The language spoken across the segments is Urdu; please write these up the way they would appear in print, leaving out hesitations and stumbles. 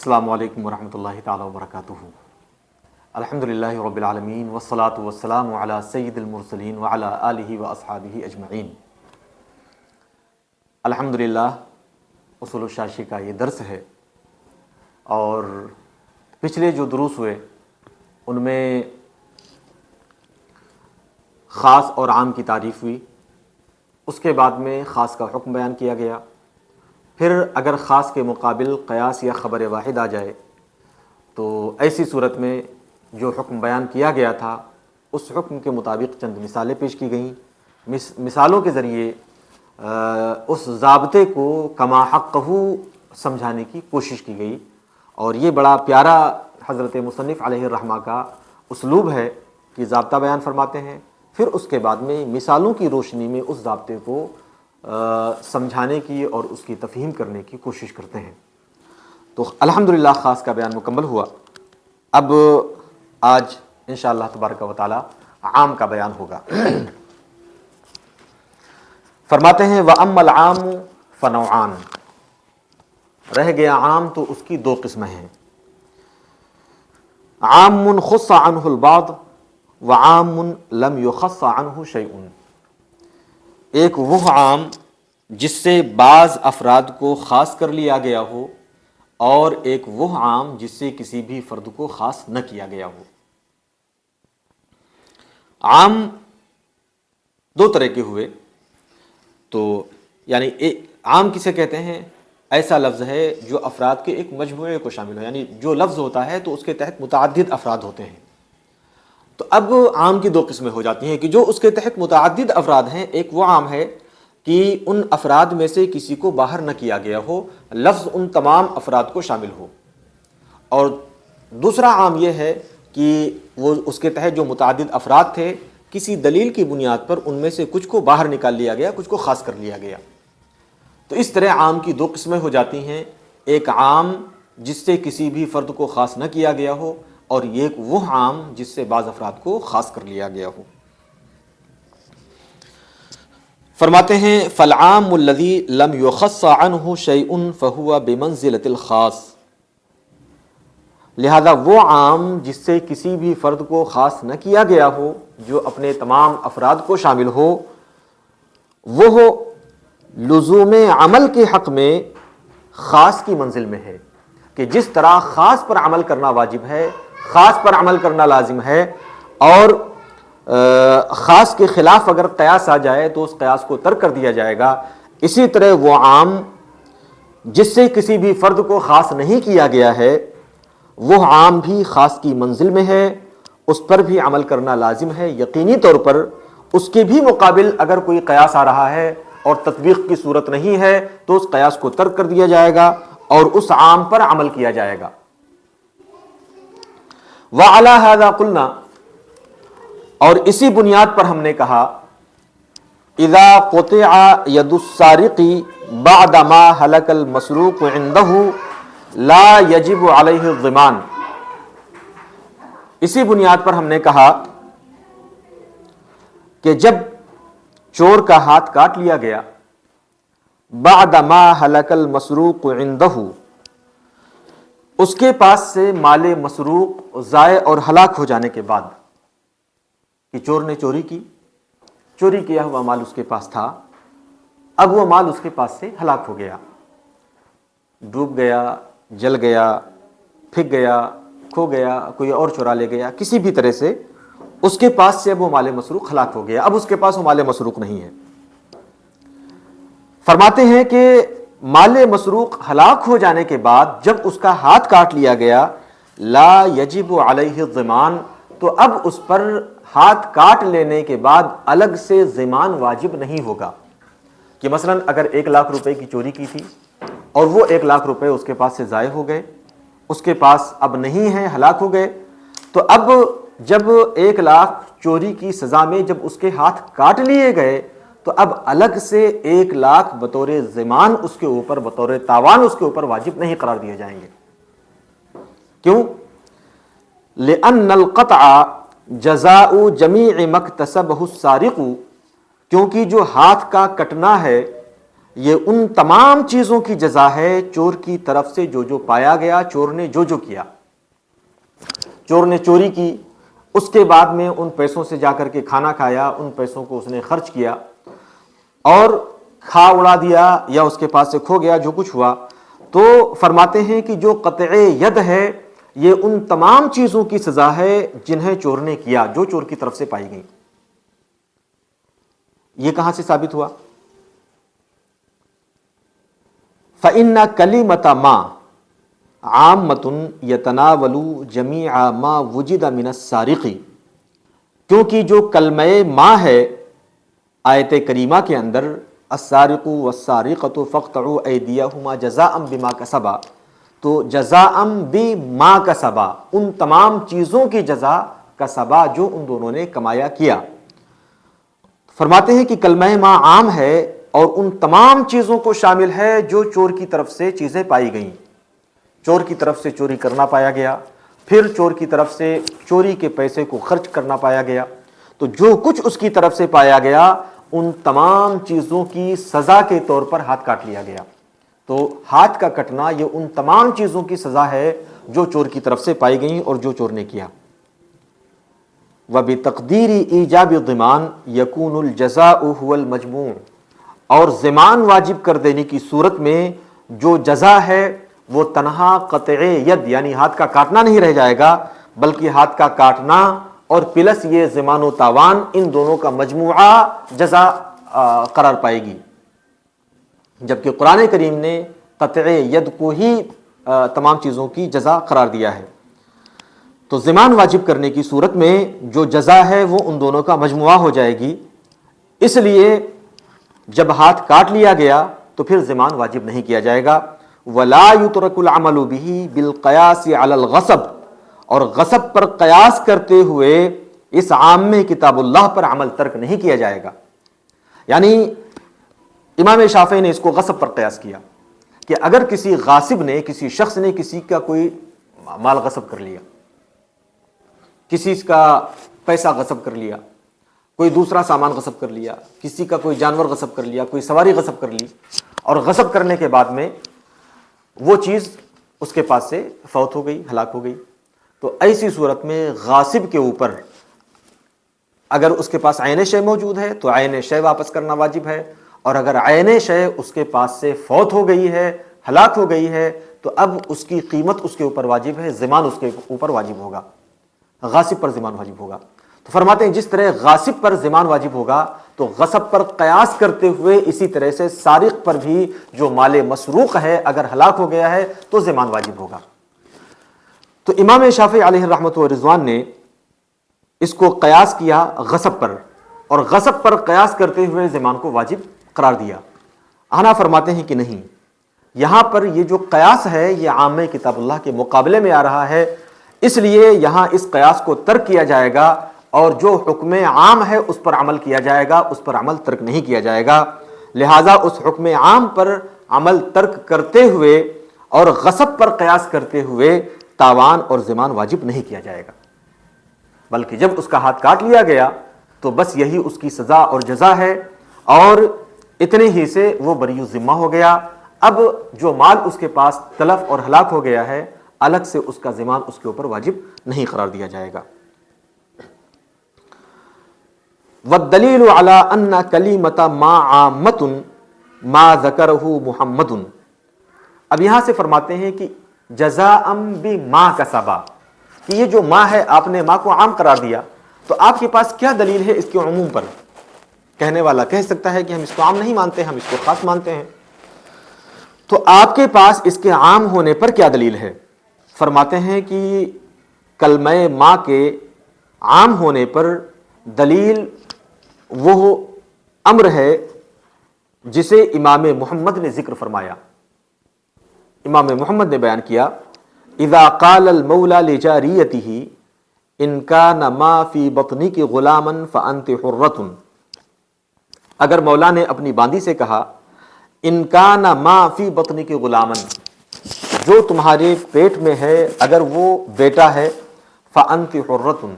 السلام علیکم ورحمۃ اللہ تعالی وبرکاتہ۔ الحمدللہ رب العالمین والصلاة والسلام علی سید المرسلین وعلی آلہ واصحابہ اجمعین۔ الحمدللہ اصول الشاشی کا یہ درس ہے، اور پچھلے جو دروس ہوئے ان میں خاص اور عام کی تعریف ہوئی، اس کے بعد میں خاص کا حکم بیان کیا گیا۔ پھر اگر خاص کے مقابل قیاس یا خبر واحد آ جائے تو ایسی صورت میں جو حکم بیان کیا گیا تھا اس حکم کے مطابق چند مثالیں پیش کی گئیں۔ مثالوں کے ذریعے اس ضابطے کو کما حقہ سمجھانے کی کوشش کی گئی، اور یہ بڑا پیارا حضرت مصنف علیہ الرحمہ کا اسلوب ہے کہ ضابطہ بیان فرماتے ہیں، پھر اس کے بعد میں مثالوں کی روشنی میں اس ضابطے کو سمجھانے کی اور اس کی تفہیم کرنے کی کوشش کرتے ہیں۔ تو الحمدللہ خاص کا بیان مکمل ہوا۔ اب آج انشاءاللہ تبارک و تعالی عام کا بیان ہوگا۔ فرماتے ہیں وَأَمَّا الْعَامُ فَنَوْعَانِ، رہ گیا عام تو اس کی دو قسمیں ہیں، عام خص عنہ البعض وعام لم يخص عنہ شیء۔ ایک وہ عام جس سے بعض افراد کو خاص کر لیا گیا ہو، اور ایک وہ عام جس سے کسی بھی فرد کو خاص نہ کیا گیا ہو۔ عام دو طرح کے ہوئے، تو یعنی عام کسے کہتے ہیں؟ ایسا لفظ ہے جو افراد کے ایک مجموعے کو شامل ہو، یعنی جو لفظ ہوتا ہے تو اس کے تحت متعدد افراد ہوتے ہیں۔ تو اب عام کی دو قسمیں ہو جاتی ہیں کہ جو اس کے تحت متعدد افراد ہیں، ایک وہ عام ہے کہ ان افراد میں سے کسی کو باہر نہ کیا گیا ہو، لفظ ان تمام افراد کو شامل ہو، اور دوسرا عام یہ ہے کہ وہ اس کے تحت جو متعدد افراد تھے کسی دلیل کی بنیاد پر ان میں سے کچھ کو باہر نکال لیا گیا، کچھ کو خاص کر لیا گیا۔ تو اس طرح عام کی دو قسمیں ہو جاتی ہیں، ایک عام جس سے کسی بھی فرد کو خاص نہ کیا گیا ہو، اور ایک وہ عام جس سے بعض افراد کو خاص کر لیا گیا ہو۔ فرماتے ہیں فالعام الذی لم یخص عنہ شیء فہو بمنزلۃ الخاص، لہذا وہ عام جس سے کسی بھی فرد کو خاص نہ کیا گیا ہو، جو اپنے تمام افراد کو شامل ہو، وہ لزوم عمل کے حق میں خاص کی منزل میں ہے، کہ جس طرح خاص پر عمل کرنا واجب ہے، خاص پر عمل کرنا لازم ہے، اور خاص کے خلاف اگر قیاس آ جائے تو اس قیاس کو ترک کر دیا جائے گا، اسی طرح وہ عام جس سے کسی بھی فرد کو خاص نہیں کیا گیا ہے، وہ عام بھی خاص کی منزل میں ہے، اس پر بھی عمل کرنا لازم ہے یقینی طور پر۔ اس کے بھی مقابل اگر کوئی قیاس آ رہا ہے اور تطبیق کی صورت نہیں ہے تو اس قیاس کو ترک کر دیا جائے گا اور اس عام پر عمل کیا جائے گا۔ وَعَلَى هَذَا قُلْنَا، اور اسی بنیاد پر ہم نے کہا اذا قطع ید السارق بعد ما هلك المسروق عنده لا يجب عليه الضمان، اسی بنیاد پر ہم نے کہا کہ جب چور کا ہاتھ کاٹ لیا گیا بعد ما هلك المسروق عنده، اس کے پاس سے مال مسروق ضائع اور ہلاک ہو جانے کے بعد، کہ چور نے چوری کیا ہوا مال اس کے پاس تھا، اب وہ مال اس کے پاس سے ہلاک ہو گیا، ڈوب گیا، جل گیا، پھک گیا، کھو گیا، کوئی اور چورا لے گیا، کسی بھی طرح سے اس کے پاس سے اب وہ مال مسروق ہلاک ہو گیا، اب اس کے پاس وہ مال مسروق نہیں ہے۔ فرماتے ہیں کہ مال مسروق ہلاک ہو جانے کے بعد جب اس کا ہاتھ کاٹ لیا گیا لا یجب علیہ الضمان، تو اب اس پر ہاتھ کاٹ لینے کے بعد الگ سے ضمان واجب نہیں ہوگا، کہ مثلا اگر 1,00,000 روپے کی چوری کی تھی اور وہ 1,00,000 روپے اس کے پاس سے ضائع ہو گئے، اس کے پاس اب نہیں ہیں، ہلاک ہو گئے، تو اب جب 1,00,000 چوری کی سزا میں جب اس کے ہاتھ کاٹ لیے گئے تو اب الگ سے 1,00,000 بطور ضمان اس کے اوپر، بطور تاوان اس کے اوپر واجب نہیں قرار دیے جائیں گے۔ کیوں؟ لأن القطع جزاء جمیع ما اکتسبہ السارق، کیونکہ جو ہاتھ کا کٹنا ہے یہ ان تمام چیزوں کی جزا ہے چور کی طرف سے جو پایا گیا، چور نے جو کیا۔ چور نے چوری کی، اس کے بعد میں ان پیسوں سے جا کر کے کھانا کھایا، ان پیسوں کو اس نے خرچ کیا اور کھا اڑا دیا یا اس کے پاس سے کھو گیا، جو کچھ ہوا، تو فرماتے ہیں کہ جو قطع ید ہے یہ ان تمام چیزوں کی سزا ہے جنہیں چور نے کیا، جو چور کی طرف سے پائی گئی۔ یہ کہاں سے ثابت ہوا؟ فَإِنَّ كَلِمَةَ مَا عَامَّةٌ يَتَنَاوَلُ جَمِيعَ مَا وُجِدَ مِنَ السَّارِقِ، کیونکہ جو کلمہ ما ہے آیت کریمہ کے اندر، السارق والسارقۃ فاقطعوا ایدیہما جزاء بما کسبا، تو جزاء بما کسبا ان تمام چیزوں کی جزا کسبا جو ان دونوں نے کمایا کیا۔ فرماتے ہیں کہ کلمہ ما عام ہے اور ان تمام چیزوں کو شامل ہے جو چور کی طرف سے چیزیں پائی گئیں۔ چور کی طرف سے چوری کرنا پایا گیا، پھر چور کی طرف سے چوری کے پیسے کو خرچ کرنا پایا گیا، تو جو کچھ اس کی طرف سے پایا گیا ان تمام چیزوں کی سزا کے طور پر ہاتھ کاٹ لیا گیا۔ تو ہاتھ کا کٹنا یہ ان تمام چیزوں کی سزا ہے جو چور کی طرف سے پائی گئیں اور جو چور نے کیا۔ وَبِتَقْدِيرِ إِيجَابِ الضِّمَانِ يَكُونُ الْجَزَاءُ هُوَ الْمَجْمُوعُ، اور ضمان واجب کر دینے کی صورت میں جو جزا ہے وہ تنہا قطع ید یعنی ہاتھ کا کاٹنا نہیں رہ جائے گا، بلکہ ہاتھ کا کاٹنا اور پلس یہ ضمان و تاوان ان دونوں کا مجموعہ جزا قرار پائے گی، جبکہ قرآن کریم نے قطع ید کو ہی تمام چیزوں کی جزا قرار دیا ہے۔ تو ضمان واجب کرنے کی صورت میں جو جزا ہے وہ ان دونوں کا مجموعہ ہو جائے گی، اس لیے جب ہاتھ کاٹ لیا گیا تو پھر ضمان واجب نہیں کیا جائے گا۔ وَلَا يُتْرَكُ الْعَمَلُ بِهِ بِالْقِيَاسِ عَلَى الْغَصَبِ، اور غصب پر قیاس کرتے ہوئے اس عام میں کتاب اللہ پر عمل ترک نہیں کیا جائے گا۔ یعنی امام شافعی نے اس کو غصب پر قیاس کیا کہ اگر کسی غاصب نے، کسی شخص نے کسی کا کوئی مال غصب کر لیا، کسی کا پیسہ غصب کر لیا، کوئی دوسرا سامان غصب کر لیا، کسی کا کوئی جانور غصب کر لیا، کوئی سواری غصب کر لی، اور غصب کرنے کے بعد میں وہ چیز اس کے پاس سے فوت ہو گئی، ہلاک ہو گئی، تو ایسی صورت میں غاصب کے اوپر اگر اس کے پاس عین شے موجود ہے تو عین شے واپس کرنا واجب ہے، اور اگر عین شے اس کے پاس سے فوت ہو گئی ہے، ہلاک ہو گئی ہے، تو اب اس کی قیمت اس کے اوپر واجب ہے، ضمان اس کے اوپر واجب ہوگا، غاصب پر ضمان واجب ہوگا۔ تو فرماتے ہیں جس طرح غاصب پر ضمان واجب ہوگا تو غصب پر قیاس کرتے ہوئے اسی طرح سے سارق پر بھی جو مال مسروق ہے اگر ہلاک ہو گیا ہے تو ضمان واجب ہوگا۔ تو امام شافعی علیہ الرحمۃ والرضوان نے اس کو قیاس کیا غصب پر، اور غصب پر قیاس کرتے ہوئے ضمان کو واجب قرار دیا۔ احناف فرماتے ہیں کہ نہیں، یہاں پر یہ جو قیاس ہے یہ عام کتاب اللہ کے مقابلے میں آ رہا ہے، اس لیے یہاں اس قیاس کو ترک کیا جائے گا، اور جو حکم عام ہے اس پر عمل کیا جائے گا، اس پر عمل ترک نہیں کیا جائے گا۔ لہٰذا اس حکم عام پر عمل ترک کرتے ہوئے اور غصب پر قیاس کرتے ہوئے تاوان اور ضمان واجب نہیں کیا جائے گا، بلکہ جب اس کا ہاتھ کاٹ لیا گیا تو بس یہی اس کی سزا اور جزا ہے، اور اتنے ہی سے وہ بری ذمہ ہو گیا۔ اب جو مال اس کے پاس تلف اور ہلاک ہو گیا ہے الگ سے اس کا ضمان اس کے اوپر واجب نہیں قرار دیا جائے گا۔ والدلیل علی ان کلمۃ ما عامۃ ما ذکرہ محمد، اب یہاں سے فرماتے ہیں کہ جزاء بما کسبا، کہ یہ جو ما ہے آپ نے ما کو عام قرار دیا، تو آپ کے پاس کیا دلیل ہے اس کے عموم پر؟ کہنے والا کہہ سکتا ہے کہ ہم اس کو عام نہیں مانتے، ہم اس کو خاص مانتے ہیں، تو آپ کے پاس اس کے عام ہونے پر کیا دلیل ہے؟ فرماتے ہیں کہ کلمہ ما کے عام ہونے پر دلیل وہ امر ہے جسے امام محمد نے ذکر فرمایا۔ امام محمد نے بیان کیا اذا قال المولى لجاریته ان كان ما في بطنك غلاما فانت حرة، اگر مولا نے اپنی باندی سے کہا ان كان ما في بطنك غلاما، جو تمہارے پیٹ میں ہے اگر وہ بیٹا ہے، فانت حرة،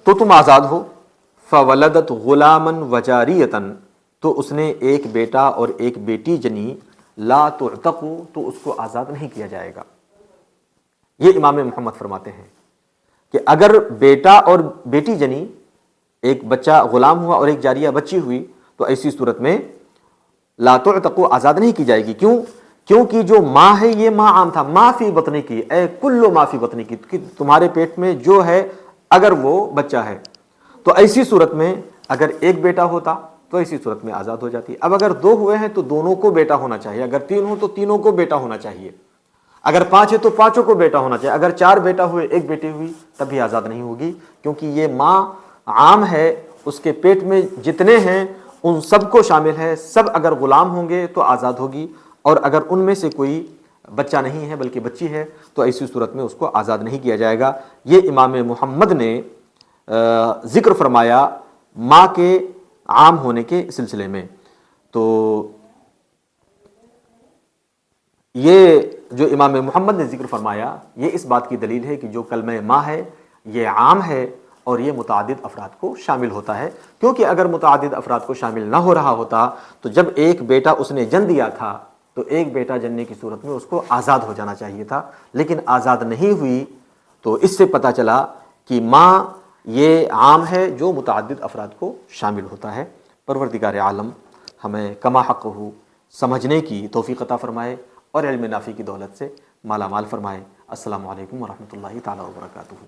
تو تم آزاد ہو، فولدت غلاما وجاریۃ، تو اس نے ایک بیٹا اور ایک بیٹی جنی لا تعتق، تو اس کو آزاد نہیں کیا جائے گا۔ یہ امام محمد فرماتے ہیں کہ اگر بیٹا اور بیٹی جنی، ایک بچہ غلام ہوا اور ایک جاریہ بچی ہوئی، تو ایسی صورت میں لا تعتق آزاد نہیں کی جائے گی۔ کیوں؟ کیونکہ جو ماں ہے یہ ماں عام تھا، ما فی بطنی کی، اے کل ما فی بطنی کی، کہ تمہارے پیٹ میں جو ہے اگر وہ بچہ ہے، تو ایسی صورت میں اگر ایک بیٹا ہوتا تو ایسی صورت میں آزاد ہو جاتی۔ اب اگر دو ہوئے ہیں تو دونوں کو بیٹا ہونا چاہیے، اگر تین ہو تو تینوں کو بیٹا ہونا چاہیے، اگر پانچ ہے تو پانچوں کو بیٹا ہونا چاہیے، اگر چار بیٹا ہوئے ایک بیٹی ہوئی تب بھی آزاد نہیں ہوگی، کیونکہ یہ ماں عام ہے، اس کے پیٹ میں جتنے ہیں ان سب کو شامل ہے، سب اگر غلام ہوں گے تو آزاد ہوگی، اور اگر ان میں سے کوئی بچہ نہیں ہے بلکہ بچی ہے تو ایسی صورت میں اس کو آزاد نہیں کیا جائے گا۔ یہ امام محمد نے ذکر فرمایا ماں کے عام ہونے کے سلسلے میں۔ تو یہ جو امام محمد نے ذکر فرمایا یہ اس بات کی دلیل ہے کہ جو کلمہ ماں ہے یہ عام ہے اور یہ متعدد افراد کو شامل ہوتا ہے، کیونکہ اگر متعدد افراد کو شامل نہ ہو رہا ہوتا تو جب ایک بیٹا اس نے جن دیا تھا تو ایک بیٹا جننے کی صورت میں اس کو آزاد ہو جانا چاہیے تھا، لیکن آزاد نہیں ہوئی، تو اس سے پتہ چلا کہ ماں یہ عام ہے جو متعدد افراد کو شامل ہوتا ہے۔ پروردگار عالم ہمیں کما حق ہو سمجھنے کی توفیق عطا فرمائے اور علم نافع کی دولت سے مالا مال فرمائے۔ السلام علیکم ورحمۃ اللہ تعالیٰ وبرکاتہ۔